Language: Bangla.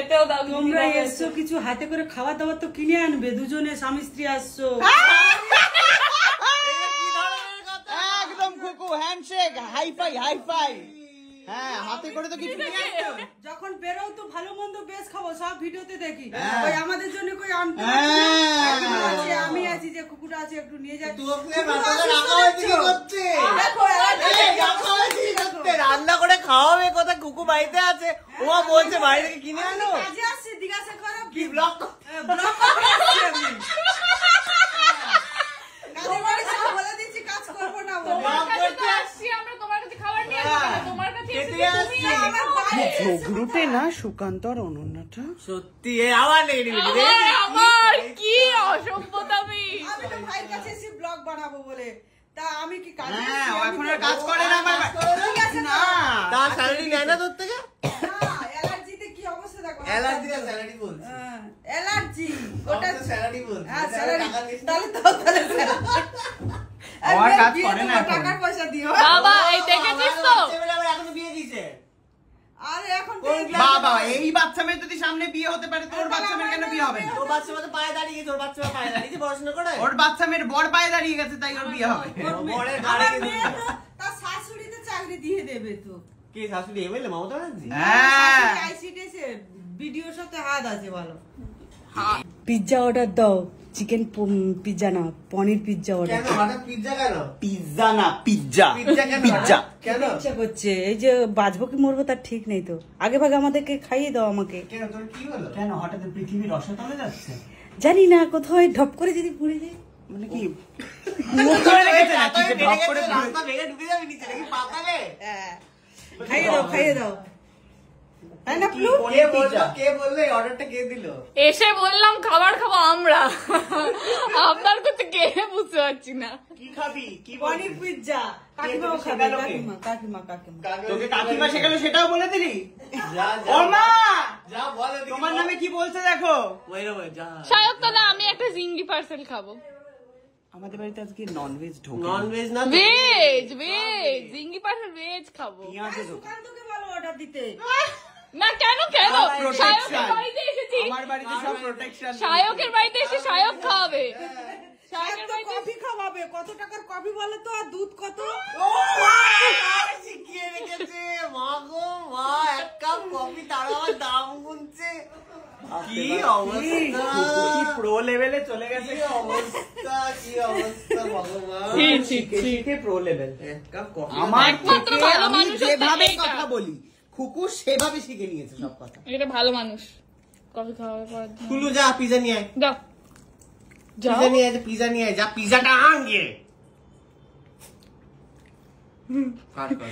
খেতেও দাও। তোমরা এসছো কিছু হাতে করে খাওয়া দাওয়া তো কিনে আনবে, দুজনে স্বামী স্ত্রী আসছো। একদম কুকু হ্যান্ডশেক, হাইফাই হাইফাই। হ্যাঁ, হাতে করে তো কিছু নিয়ে আসছো। যখন বেরোও তো ভালো মন্দ বেশ খাবো, সব ভিডিওতে দেখি। ওই আমাদের জন্য কই আনতে আছে, আমি আছি যে কুকুরটা আছে একটু নিয়ে যাচ্ছি। রান্না করে খাওয়াবে কথা, কুকু বাড়িতে আছে, ও বলছে বাইরে থেকে কিনে আনো। কাজে আসছে, জিজ্ঞাসা করো কি ব্লগ বলে দিচ্ছি কাজ করবো না বলে। ঝগড়ুটে না সুকান্ত আর অনন্যাটা সত্যি আবার নেগেটিভিটি আমার কি অসভ্যতামি। আমি তো ভাইয়ের কাছে এসে ব্লগ বানাবো বলে, তা আমি কি কাজ? হ্যাঁ, ও এখন আর কাজ করে না আমার। ঠিক আছে না, তার স্যালারি নেয় না তোর থেকে? অ্যালার্জিতে কি অবস্থা দেখো। অ্যালার্জি না স্যালারি বলছি। অ্যালার্জি ওটা স্যালারি বলছি। হ্যাঁ স্যালারি, তাহলে আর কাজ করে না এখন। টাকা পয়সা দিও বাবা। এই দেখেছিস তো, আবার এখনো বিয়ে দিয়েছে। আরে এখন বাবা, এই বাচ্চা মেয়ে যদি সামনে বিয়ে হতে পারে, তোর বাচ্চা মেয়ের কেন বিয়ে হবে না? তোর বাচ্চা মতো পায়ে দাঁড়িয়ে গেছে, ওর বাচ্চা পায়ে দাঁড়িয়ে পড়াশোনা করে। ওর বাচ্চা মেয়ের বড় পায়ে দাঁড়িয়ে গেছে, তাই ওর বিয়ে হবে। বরের আমার গাড়ি মেয়ে তো তার শাশুড়িতে চাকরি দিয়ে দেবে তো। কে শাশুড়ি এমএলএ মমতা ব্যানার্জি? হ্যাঁ, আইসিডিএস ভিডিওর সাথে হাত আছে ভালো। পিৎজা অর্ডার দাও, চিকেন পিৎজা না পনির পিৎজা অর্ডার। কেন হঠাৎ পিৎজা কেন? পিৎজা না পিৎজা। পিৎজা কেন? পিৎজা কেন? ইচ্ছা করছে, এই যে বাঁচবো কি মরবো তার ঠিক নেই তো। আগে ভাগে আমাদেরকে খাইয়ে দাও আমাকে। কেন তোর কি হলো? কেন হঠাৎ পৃথিবীর রসতলে যাচ্ছে? জানি না, কোথাও ঢপ করে যদি পড়ে যায়। মানে কি মুখ করে রেখেছে নাকি যে ঢপ করে পড়ে? রাস্তা ভেঙে ঢুকে যাবে নিচে নাকি পাতালে? খাইয়ে দাও খাইয়ে দাও, তাই না প্লু? কে বললো এই অর্ডারটা কে দিল? এসে বললাম খাবার খাবো আমরা, আপনার কথা কে বুঝতে পারছি না। কি খাবি? কি পনির পিৎজা কাকিমাও খাবে। কাকিমা তোকে কাকিমা শেখালো সেটাও বলে দিলি? যা ও মা, যা বলে তোমার নামে কি বলছে দেখো। ওই যা। শায়ক তো না, আমি একটা জিঙ্গি পার্সেল খাবো। আমাদের বাড়িতে আজকে ননভেজ ঢোকে। ননভেজ না ভেজ জিঙ্গি পার্সেল ভেজ খাবো। পেঁয়াজে ঢোকে। সুকান্তকে বলো অর্ডার দিতে। না কেন কেন, protection। শায়কের বাড়িতে এসেছি, আমার বাড়িতে সব প্রোটেকশন। শায়কের বাড়িতে এসে শায়ক খাওয়াবে। শায়কের তো বাড়িতে কফি খাওয়াবে, কত টাকার কফি বলে তো, আর দুধ কত? শিখিয়ে রেখেছে মা গো মা, এক কাপ কফি তার আমার দাম গুনছে। কি অবস্থা, কি প্রো লেভেলে চলে গেছে। কি অবস্থা ভগবান। শিখে প্রো লেভেল। এক কাপ কফি আমার একমাত্র থেকে ভালো আমি মানুষ হচ্ছে যেভাবে এইটা। কথা বলি, খুকু সেভাবে শিখে নিয়েছে সব কথা। এটা ভালো মানুষ, কফি খাওয়াবে পর কুলু যা পিজা নিয়ে আয়, দাও যাও। পিজা নিয়ে আয়, পিজা নিয়ে আয়, যা পিজাটা আন গিয়ে। কাট কর।